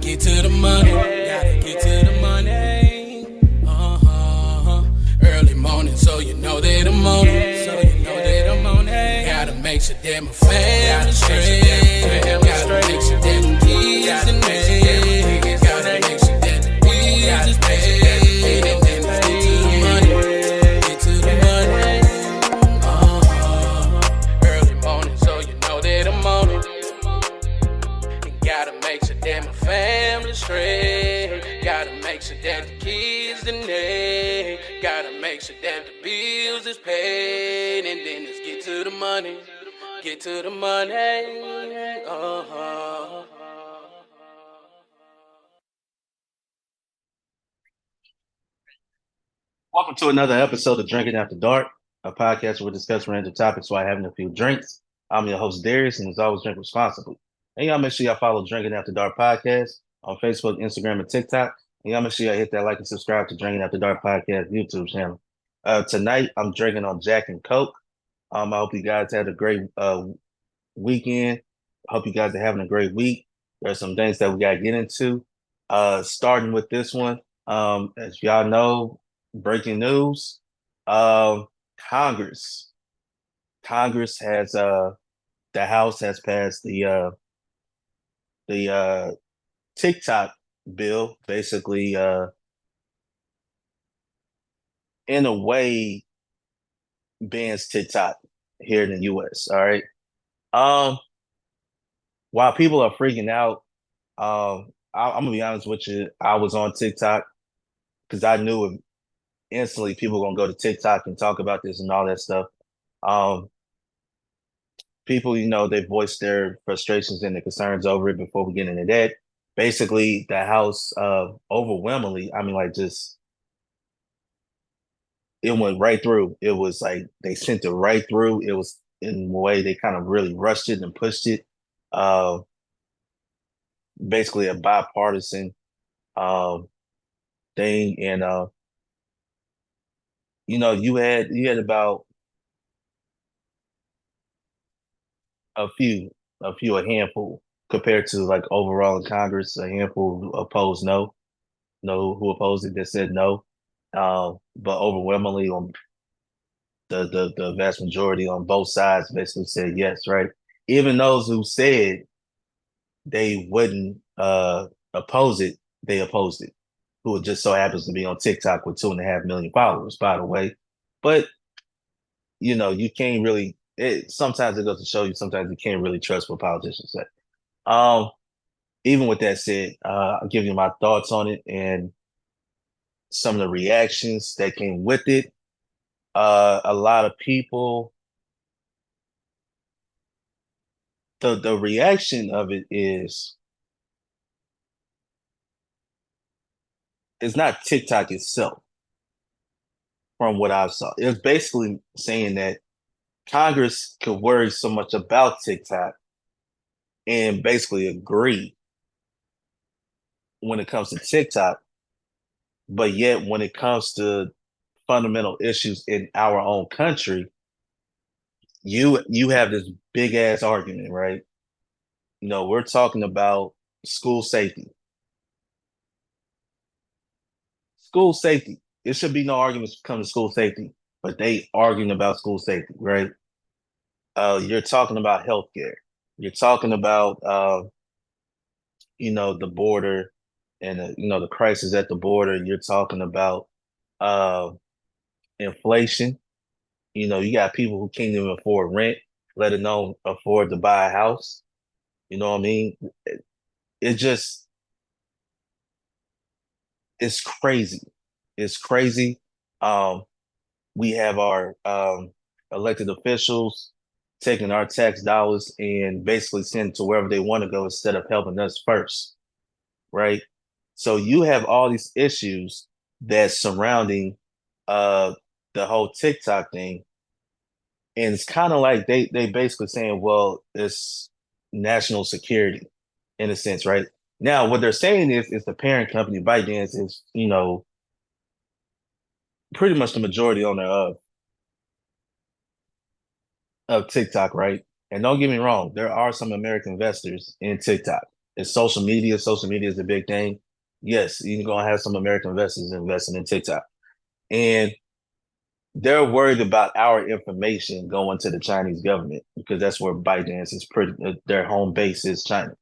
get to the money. Gotta get to the money. Early morning, so you know that I'm on it. So you know that I'm on it. Gotta make sure that my family straight. Gotta make sure that the kids and me. Gotta make sure that the bills is paid. And then let's get to the money. Get to the money. Early morning, so you know that I'm on it. And gotta make sure that my family straight. Gotta make sure that the kids and they. Gotta make sure that the bills is paid. And then let's get to the money. Get to the money. Welcome to another episode of Drinking After Dark, a podcast where we discuss random topics while having a few drinks. I'm your host, Darius, and as always, drink responsibly. And y'all make sure y'all follow Drinking After Dark podcast on Facebook, Instagram, and TikTok. And y'all make sure y'all hit that like and subscribe to Drinking After Dark podcast YouTube channel. Tonight, I'm drinking on Jack and Coke. I hope you guys had a great weekend. I hope you guys are having a great week. There's some things that we got to get into. Starting with this one, as y'all know, breaking news. Congress. Congress has the House has passed the TikTok bill, basically in a way bans TikTok here in the US. All right. Um, while people are freaking out, I'm gonna be honest with you, I was on TikTok because I knew instantly people were gonna go to TikTok and talk about this and all that stuff. Um, People, they voiced their frustrations and their concerns over it before we get into that. Basically, the House overwhelmingly, I mean, like just it went right through. It was like they sent it right through. It was in a way they kind of really rushed it and pushed it. Uh, Basically a bipartisan um thing, and you had about a few, a handful compared to like overall in Congress, a handful who opposed no who opposed it that said no. But overwhelmingly on the vast majority on both sides basically said yes, right? Even those who said they wouldn't oppose it, they opposed it. Who just so happens to be on TikTok with 2.5 million followers, by the way. But you can't really. Sometimes it goes to show you. Sometimes you can't really trust what politicians say. Um, Even with that said, I'll give you my thoughts on it and some of the reactions that came with it. A lot of people, the reaction of it is it's not TikTok itself. From what I saw, it was basically saying that Congress could worry so much about TikTok and basically agree when it comes to TikTok, but yet when it comes to fundamental issues in our own country, you have this big ass argument, right? We're talking about school safety. School safety. It should be no arguments when it comes to school safety, but they arguing about school safety, right? You're talking about healthcare. You're talking about the border and the crisis at the border. You're talking about uh inflation. You got people who can't even afford rent, let alone afford to buy a house. You know what I mean? It just it's crazy. It's crazy. Um, we have our elected officials taking our tax dollars and basically sending to wherever they want to go instead of helping us first, right? So you have all these issues that's surrounding uh the whole TikTok thing. And it's kind of like they basically saying, well, it's national security in a sense, right? Now, what they're saying is the parent company, ByteDance, is pretty much the majority owner of TikTok, right? And don't get me wrong, there are some American investors in TikTok. It's social media. Social media is a big thing. Yes, you're gonna have some American investors investing in TikTok, and they're worried about our information going to the Chinese government because that's where ByteDance is pretty. Their home base is China.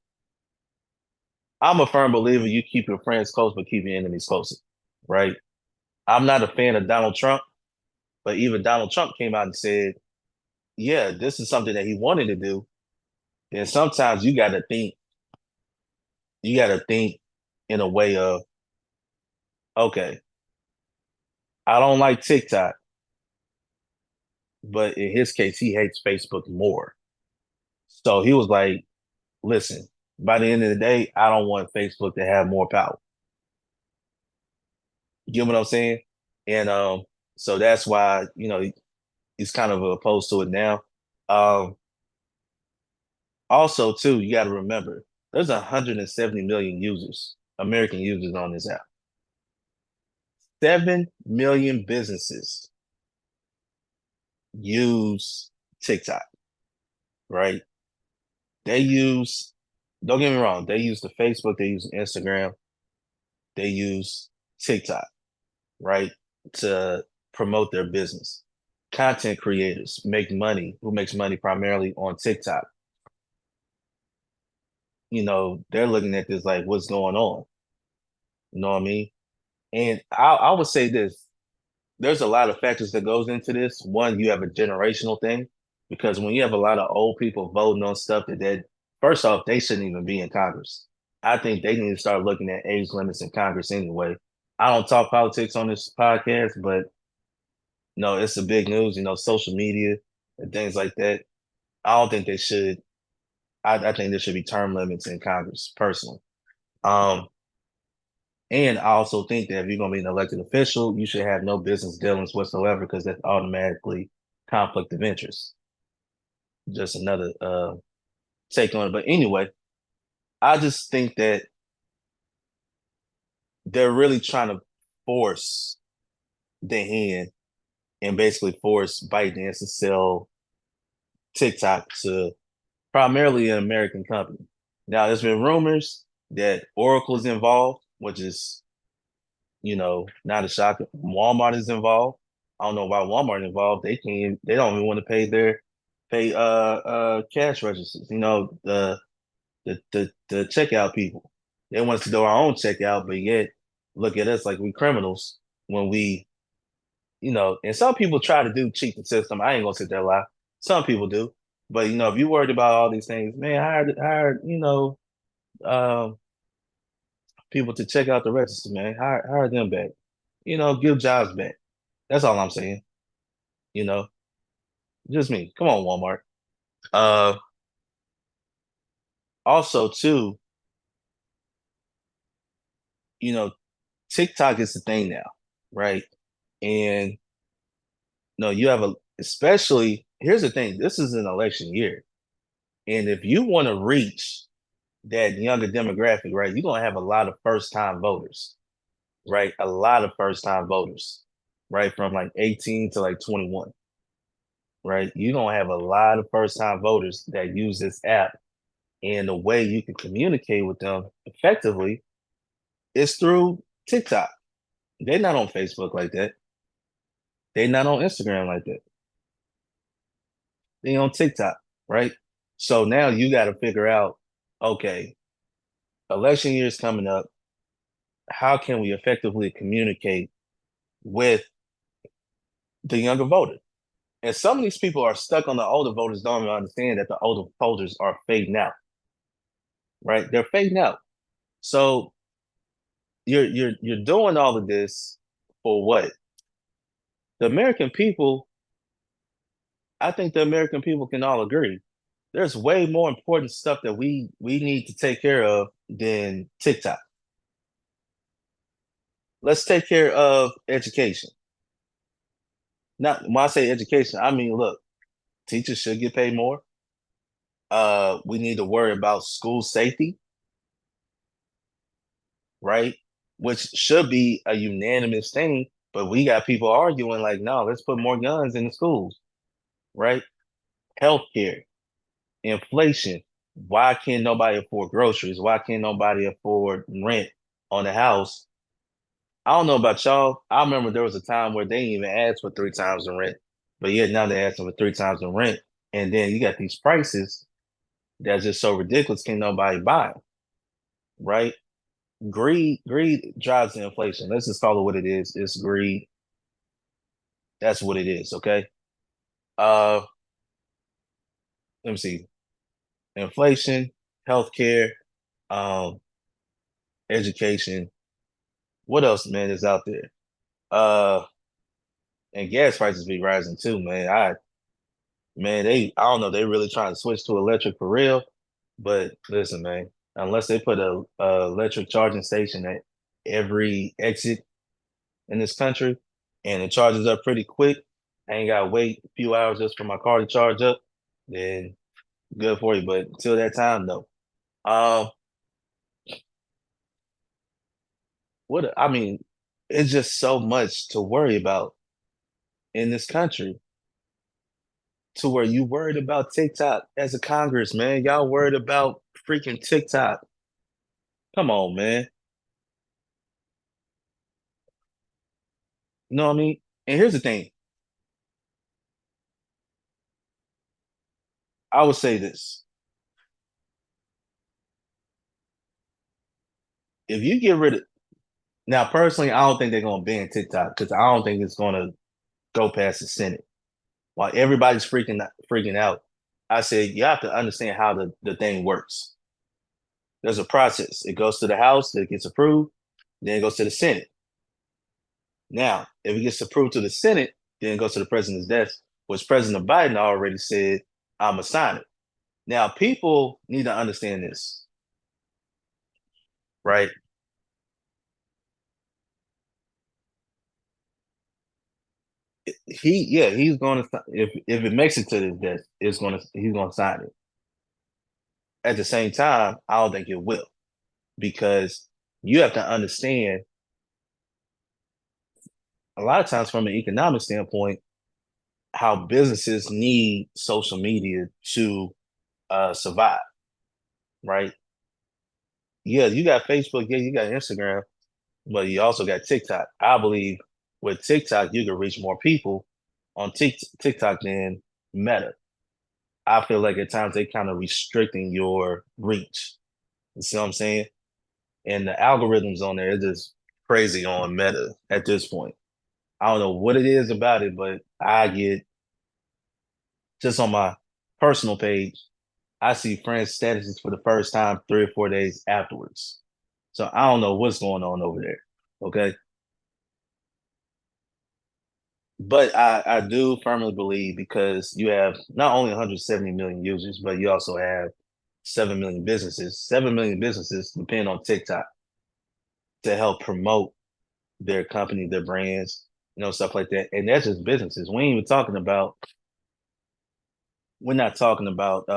I'm a firm believer you keep your friends close, but keep your enemies closer, right? I'm not a fan of Donald Trump, but even Donald Trump came out and said, yeah, this is something that he wanted to do. And sometimes you got to think in a way of, okay, I don't like TikTok, but in his case, he hates Facebook more. So he was like, listen, by the end of the day, I don't want Facebook to have more power. You get what I'm saying? And so that's why, he's kind of opposed to it now. Um, Also, too, you got to remember there's 170 million users, American users on this app. 7 million businesses use TikTok, right? They use, don't get me wrong, they use the Facebook, they use Instagram, they use TikTok, right? To promote their business. Content creators make money, who makes money primarily on TikTok. They're looking at this like, what's going on? You know what I mean? And I would say this, there's a lot of factors that goes into this. One, you have a generational thing because when you have a lot of old people voting on stuff that first off, they shouldn't even be in Congress. I think they need to start looking at age limits in Congress anyway. I don't talk politics on this podcast, but no, it's a big news, social media and things like that. I don't think they should. I think there should be term limits in Congress, personally. Um, And I also think that if you're going to be an elected official, you should have no business dealings whatsoever because that's automatically conflict of interest. Just another take on it. But anyway, I just think that they're really trying to force the hand and basically force ByteDance to sell TikTok to primarily an American company. Now, there's been rumors that Oracle is involved, which is not a shock. Walmart is involved. I don't know why Walmart involved. They don't even want to pay cash registers. The checkout people. They want us to do our own checkout, but yet look at us like we criminals when and some people try to do cheat the system. I ain't gonna sit there and lie. Some people do. But if you're worried about all these things, man, hire um people to check out the register, man. Hire them back. Give jobs back. That's all I'm saying. You know, just me. Come on, Walmart. Uh, Also too, you know, TikTok is the thing now, right? And no, you have especially here's the thing. This is an election year, and if you want to reach that younger demographic, right, you're gonna have a lot of first time voters, right? A lot of first time voters, right, from like 18 to like 21, right? You're gonna have a lot of first time voters that use this app. And the way you can communicate with them effectively is through TikTok. They're not on Facebook like that. They're not on Instagram like that. They on TikTok, right? So now you got to figure out, okay, election year is coming up. How can we effectively communicate with the younger voter? And some of these people are stuck on the older voters, don't even understand that the older voters are fading out, right? They're fading out. So you're doing all of this for what? The American people, I think the American people can all agree. There's way more important stuff that we need to take care of than TikTok. Let's take care of education. Not when I say education, I mean look, teachers should get paid more. We need to worry about school safety, right? Which should be a unanimous thing, but we got people arguing like, no, let's put more guns in the schools, right? Healthcare, inflation. Why can't nobody afford groceries? Why can't nobody afford rent on the house? I don't know about y'all. I remember there was a time where they didn't even ask for three times the rent, but yet now they're asking for three times the rent. And then you got these prices that's just so ridiculous, can nobody buy, right? Greed drives the inflation. Let's just call it what it is. It's greed. That's what it is, okay? Uh, Let me see. Inflation, healthcare, um, education. What else, man, is out there? Uh, and gas prices be rising too, man. I don't know, they really trying to switch to electric for real. But listen, man, unless they put a electric charging station at every exit in this country, and it charges up pretty quick, I ain't gotta wait a few hours just for my car to charge up, then good for you. But until that time, no. Um, what I mean, it's just so much to worry about in this country to where you worried about TikTok as a Congress, man. Y'all worried about freaking TikTok. Come on, man. You know what I mean? And here's the thing. I would say this. If you get rid of now, personally, I don't think they're gonna ban TikTok because I don't think it's gonna go past the Senate. While everybody's freaking out, I said you have to understand how the thing works. There's a process. It goes to the House, it gets approved, then it goes to the Senate. Now, if it gets approved to the Senate, then it goes to the president's desk, which President Biden already said, I'm gonna sign it. Now, people need to understand this, right? He's gonna if it makes it to this desk, he's gonna sign it. At the same time, I don't think it will because you have to understand a lot of times from an economic standpoint how businesses need social media to survive, right? Yeah, you got Facebook, yeah, you got Instagram, but you also got TikTok. I believe with TikTok, you can reach more people on TikTok than Meta. I feel like at times they kind of restricting your reach. You see what I'm saying? And the algorithms on there is just crazy on Meta at this point. I don't know what it is about it, but I get just on my personal page, I see friends' statuses for the first time 3 or 4 days afterwards. So I don't know what's going on over there. Okay. But I do firmly believe because you have not only 170 million users, but you also have 7 million businesses. 7 million businesses depend on TikTok to help promote their company, their brands, stuff like that. And that's just businesses. We're not talking about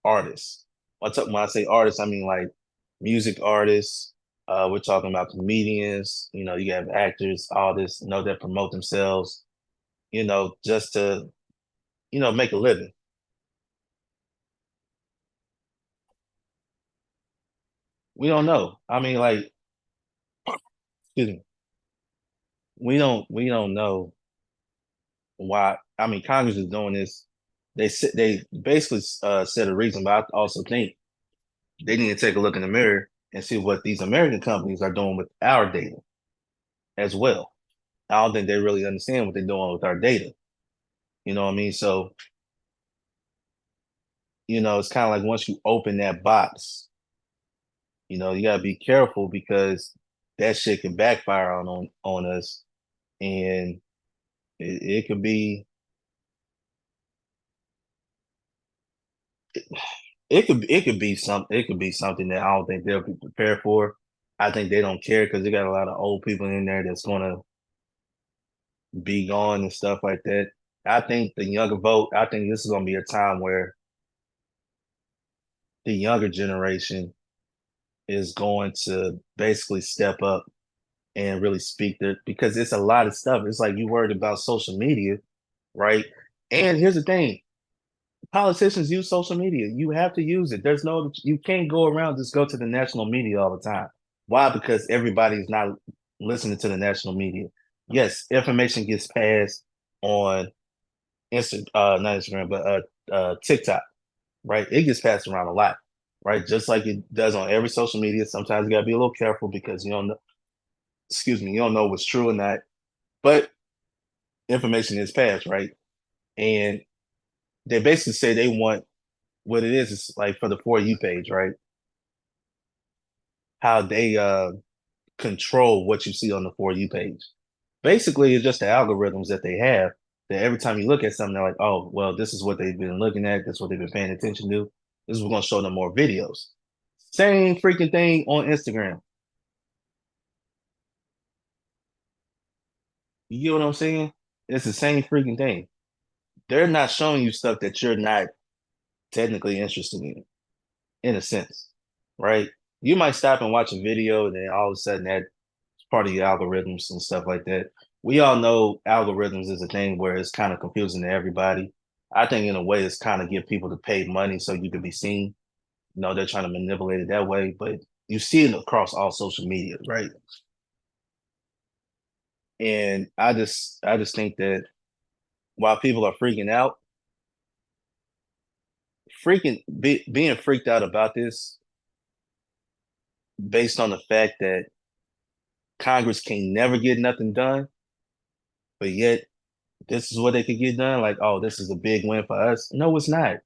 artists. When I say artists, I mean like music artists. We're talking about comedians. You have actors, artists, that promote themselves. Just to make a living. We don't know. I mean, like, excuse me. We don't know why. I mean, Congress is doing this. They basically said a reason, but I also think they need to take a look in the mirror and see what these American companies are doing with our data as well. I don't think they really understand what they're doing with our data. You know what I mean? So, it's kind of like once you open that box, you gotta be careful because that shit can backfire on us, and it could be it could be something that I don't think they'll be prepared for. I think they don't care because they got a lot of old people in there that's gonna be gone and stuff like that. I think the younger vote. I think this is gonna be a time where the younger generation is going to basically step up and really speak there because it's a lot of stuff. It's like you worried about social media, right? And here's the thing: Politicians use social media. You have to use it. You can't go around just go to the national media all the time. Why? Because everybody's not listening to the national media. Yes, information gets passed on not Instagram, but TikTok, right? It gets passed around a lot, right? Just like it does on every social media. Sometimes you gotta be a little careful because you don't know, excuse me, you don't know what's true or not. But information is passed, right? And they basically say they want what it is like for the For You page, right? How they control what you see on the For You page. Basically, it's just the algorithms that they have that every time you look at something, they're like, oh, well, this is what they've been looking at. This is what they've been paying attention to. This is going to show them more videos. Same freaking thing on Instagram. You get what I'm saying? It's the same freaking thing. They're not showing you stuff that you're not technically interested in a sense, right? You might stop and watch a video, and then all of a sudden that's part of your algorithms and stuff like that. We all know algorithms is a thing where it's kind of confusing to everybody. I think in a way it's kind of get people to pay money so you can be seen. You know, they're trying to manipulate it that way, but you see it across all social media, right? And I just think that while people are freaking out, being freaked out about this based on the fact that Congress can never get nothing done, but yet this is what they could get done. Like, oh, this is a big win for us. No, it's not.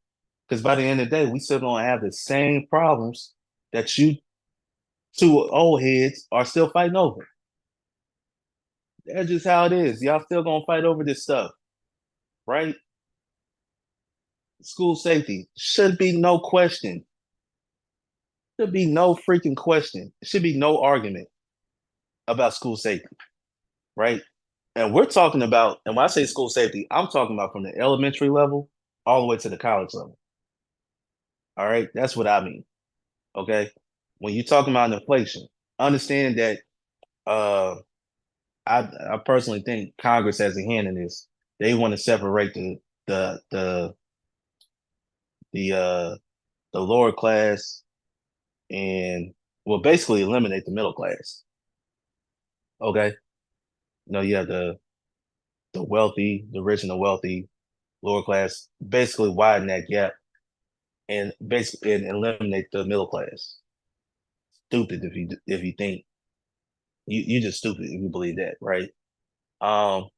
Because by the end of the day, we still gonna have the same problems that you two old heads are still fighting over. That's just how it is. Y'all still gonna fight over this stuff, right? School safety should be no question. Should be no freaking question. Should be no argument about school safety, right? And we're talking about, and when I say school safety, I'm talking about from the elementary level all the way to the college level. All right, that's what I mean. Okay, when you're talking about inflation, understand that uh, I personally think Congress has a hand in this. They want to separate the the the uh, the lower class and well, basically eliminate the middle class. Okay, you know, you have the wealthy, the rich and the wealthy, lower class. Basically, widen that gap and basically and eliminate the middle class. Stupid if you think you just stupid if you believe that, right? Um,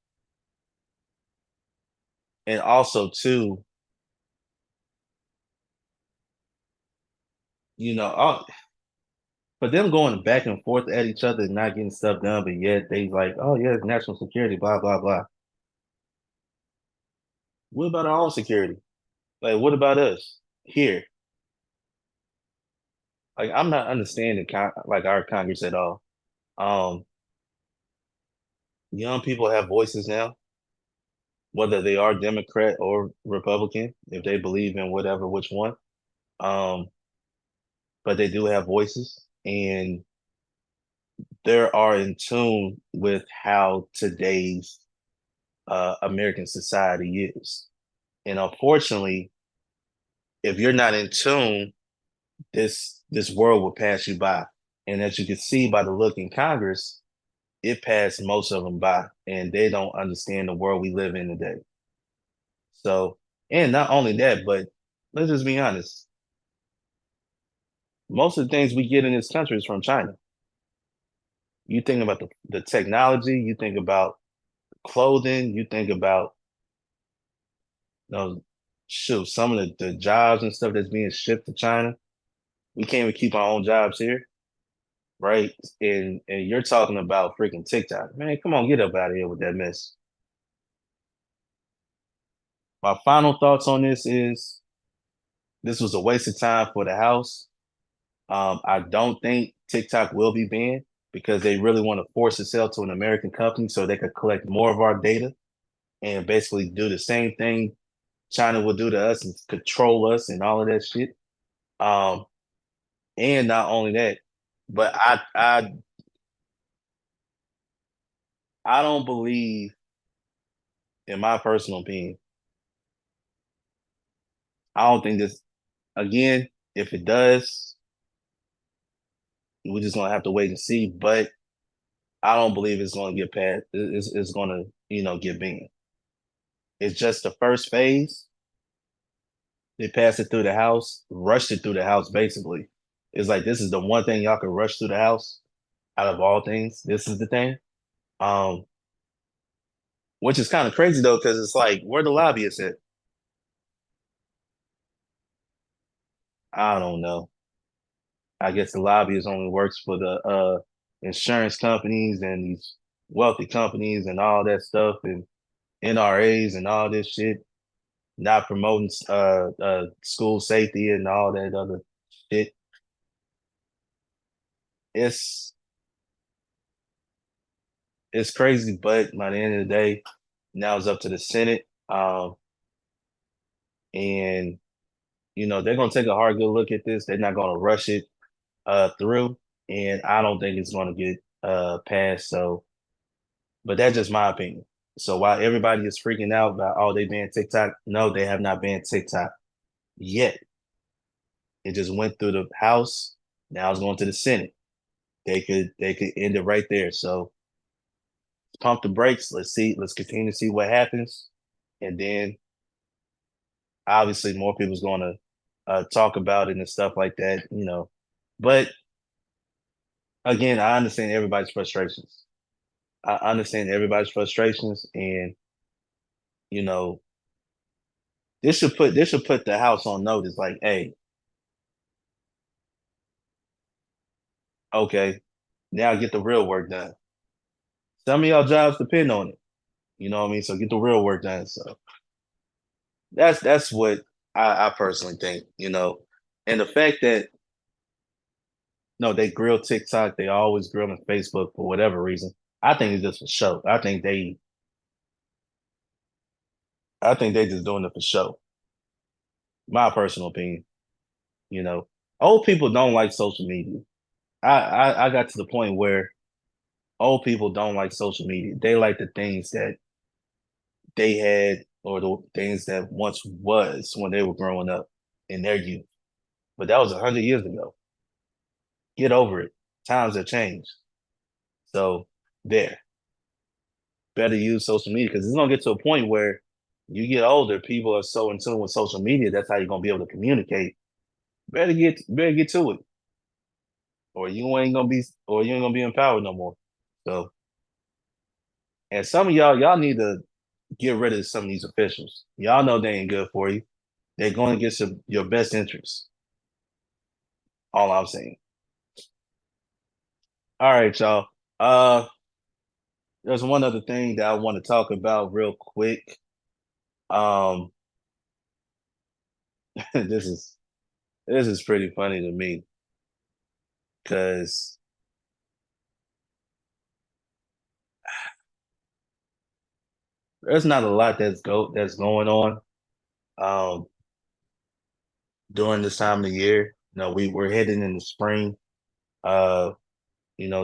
and also too, you know, but them going back and forth at each other and not getting stuff done, but yet they like, oh yeah, it's national security, blah blah blah. What about our own security? Like, what about us here? Like, I'm not understanding like our Congress at all. Um, young people have voices now, whether they are Democrat or Republican, if they believe in whatever which one. Um, but they do have voices, and they are in tune with how today's American society is. And unfortunately, if you're not in tune, this world will pass you by. And as you can see by the look in Congress, it passed most of them by, and they don't understand the world we live in today. So, and not only that, but let's just be honest. Most of the things we get in this country is from China. You think about the technology, you think about clothing, you think about you know, shoot, some of the jobs and stuff that's being shipped to China. We can't even keep our own jobs here, right? And you're talking about freaking TikTok. Man, come on, get up out of here with that mess. My final thoughts on this was a waste of time for the House. I don't think TikTok will be banned because they really want to force itself to an American company so they could collect more of our data and basically do the same thing China will do to us and control us and all of that shit. Um, and not only that, but I don't believe, in my personal opinion, I don't think this again. If it does, we're just gonna have to wait and see. But I don't believe it's gonna get past. It's gonna get banned. It's just the first phase. They passed it through the house, rushed it through the house. Basically, it's like this is the one thing y'all can rush through the house out of all things. This is the thing. Um, which is kind of crazy though, because it's like where the lobbyists at? I don't know. I guess the lobbyist only works for the insurance companies and these wealthy companies and all that stuff and NRAs and all this shit, not promoting school safety and all that other shit. It's it's crazy, but by the end of the day, now it's up to the Senate. And they're gonna take a hard good look at this. They're not gonna rush it through, and I don't think it's gonna get passed. So, but that's just my opinion. So while everybody is freaking out about they banned TikTok, no, they have not banned TikTok yet. It just went through the House. Now it's going to the Senate. They could end it right there. So pump the brakes. Let's see. Let's continue to see what happens, and then obviously more people's going to talk about it and stuff like that. But again, I understand everybody's frustrations. I understand everybody's frustrations, and you know this should put the House on notice. Like, hey, okay, now get the real work done. Some of y'all jobs depend on it. You know what I mean? So get the real work done. So that's what I personally think. And the fact that no, they grill TikTok, they always grill on Facebook for whatever reason. I think it's just for show. I think they just doing it for show. My personal opinion. You know, old people don't like social media. I got to the point where old people don't like social media. They like the things that they had or the things that once was when they were growing up in their youth. But that was 100 years ago. Get over it. Times have changed. So there, better use social media because it's gonna get to a point where you get older, people are so in tune with social media. That's how you're gonna be able to communicate. Better get to it, or you ain't gonna be empowered no more. So, and some of y'all need to get rid of some of these officials. Y'all know they ain't good for you. They're going against your best interests. All I'm saying. All right, y'all. Uh, there's one other thing that I want to talk about real quick. Um, this is pretty funny to me because there's not a lot that's going on um during this time of the year. We're heading into spring, uh,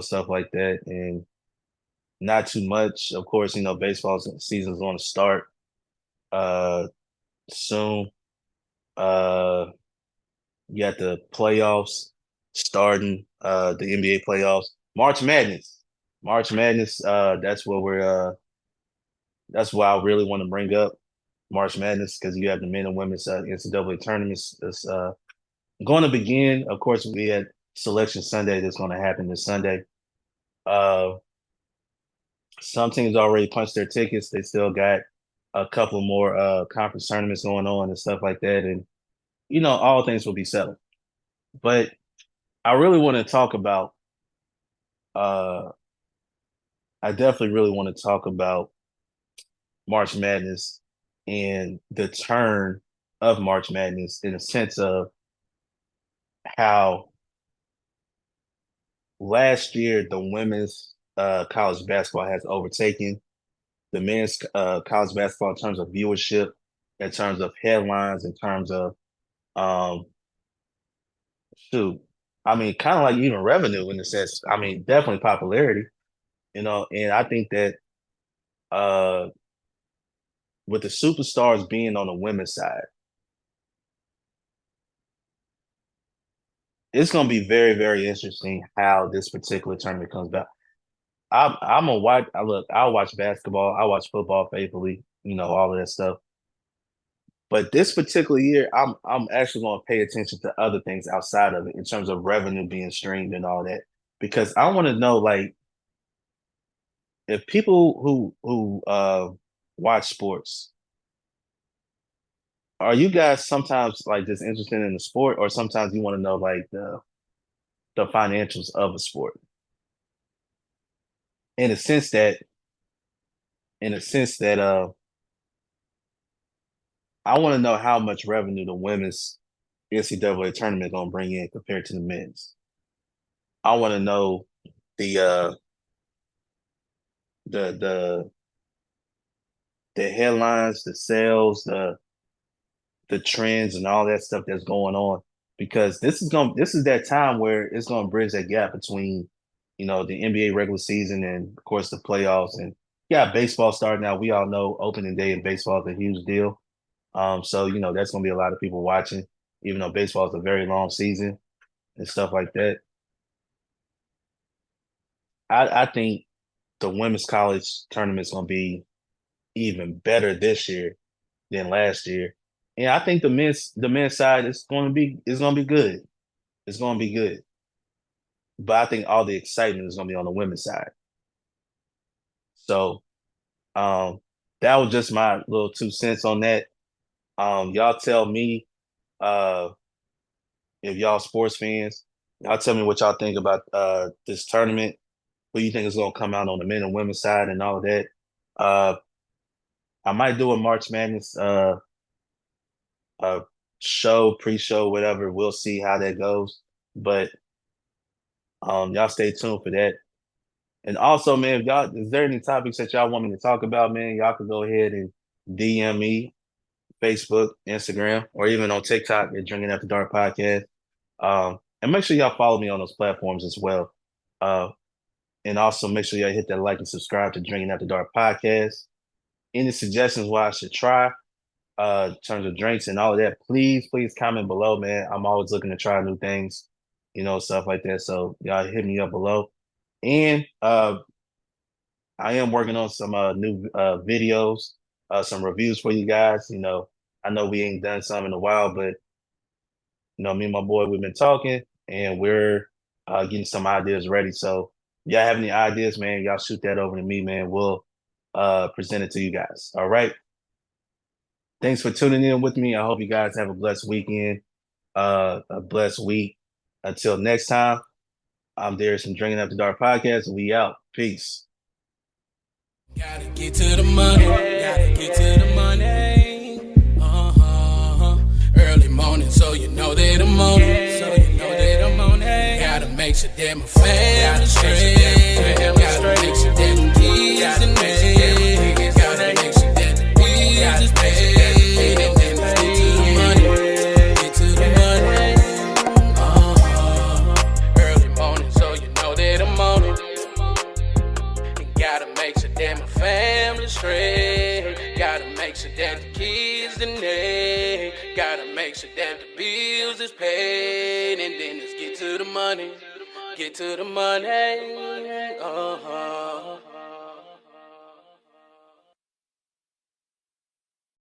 stuff like that, and not too much. Of course, baseball season's going to start uh soon. Uh, you got the playoffs starting, the NBA playoffs, March Madness. March Madness, that's why I really want to bring up March Madness because you have the men and women's NCAA tournaments that's going to begin. Of course, we had Selection Sunday that's going to happen this Sunday. Uh, some teams already punched their tickets. They still got a couple more conference tournaments going on and stuff like that. And, all things will be settled. But I really want to talk about, uh, I definitely really want to talk about March Madness and the turn of March Madness in a sense of how last year the women's college basketball has overtaken the men's college basketball in terms of viewership, in terms of headlines, in terms of um shoot. I mean, kind of like even revenue in a sense. I mean, definitely popularity, and I think that uh with the superstars being on the women's side, it's gonna be very, very interesting how this particular tournament comes about. I'm gonna watch. Look, I'll watch basketball. I watch football faithfully. You know all of that stuff. But this particular year, I'm actually going to pay attention to other things outside of it in terms of revenue being streamed and all that, because I want to know, like, if people who watch sports, are you guys sometimes like just interested in the sport, or sometimes you want to know like the financials of a sport? In a sense that in a sense that I want to know how much revenue the women's NCAA tournament gonna bring in compared to the men's. I want to know the uh the the headlines, the sales, the trends, and all that stuff that's going on. Because this is that time where it's gonna bridge that gap between, the NBA regular season and of course the playoffs. And yeah, baseball starting now. We all know opening day in baseball is a huge deal. So that's gonna be a lot of people watching, even though baseball is a very long season and stuff like that. I think the women's college tournament is gonna be even better this year than last year. And I think the men's side is gonna be good. It's gonna be good. But I think all the excitement is gonna be on the women's side. So um that was just my little 2 cents on that. Y'all tell me, uh if y'all sports fans, y'all tell me what y'all think about this tournament. Who you think is gonna come out on the men and women's side and all of that. Uh I might do a March Madness show, pre-show, whatever. We'll see how that goes. But y'all stay tuned for that. And also, man, if y'all is there any topics that y'all want me to talk about, man, y'all can go ahead and DM me, Facebook, Instagram, or even on TikTok at Drinking After Dark Podcast. And make sure y'all follow me on those platforms as well. Uh, and also make sure y'all hit that like and subscribe to Drinking After Dark Podcast. Any suggestions what I should try in terms of drinks and all of that, please comment below, man. I'm always looking to try new things, stuff like that. So y'all hit me up below. And I am working on some new videos, some reviews for you guys. I know we ain't done some in a while, but me and my boy, we've been talking and we're getting some ideas ready. So y'all have any ideas, man, y'all shoot that over to me, man. We'll present it to you guys. All right. Thanks for tuning in with me. I hope you guys have a blessed weekend, a blessed week. Until next time, I'm Darius from Drinking After Dark Podcast, and we out. Peace. Gotta get to the money. Gotta get to the money. Early morning, so you know that I'm on it. So you know that I'm on it. Gotta make sure that my family straight. Gotta make sure that the kids and me. Gotta make sure that the bills is paid. And then let's get to the money. Get to the money. Early morning, so you know that I'm on it. And gotta make sure that my family straight. Gotta make sure that the kids and they. Gotta make sure that the bills is paid. And then let's get to the money. Get to the money.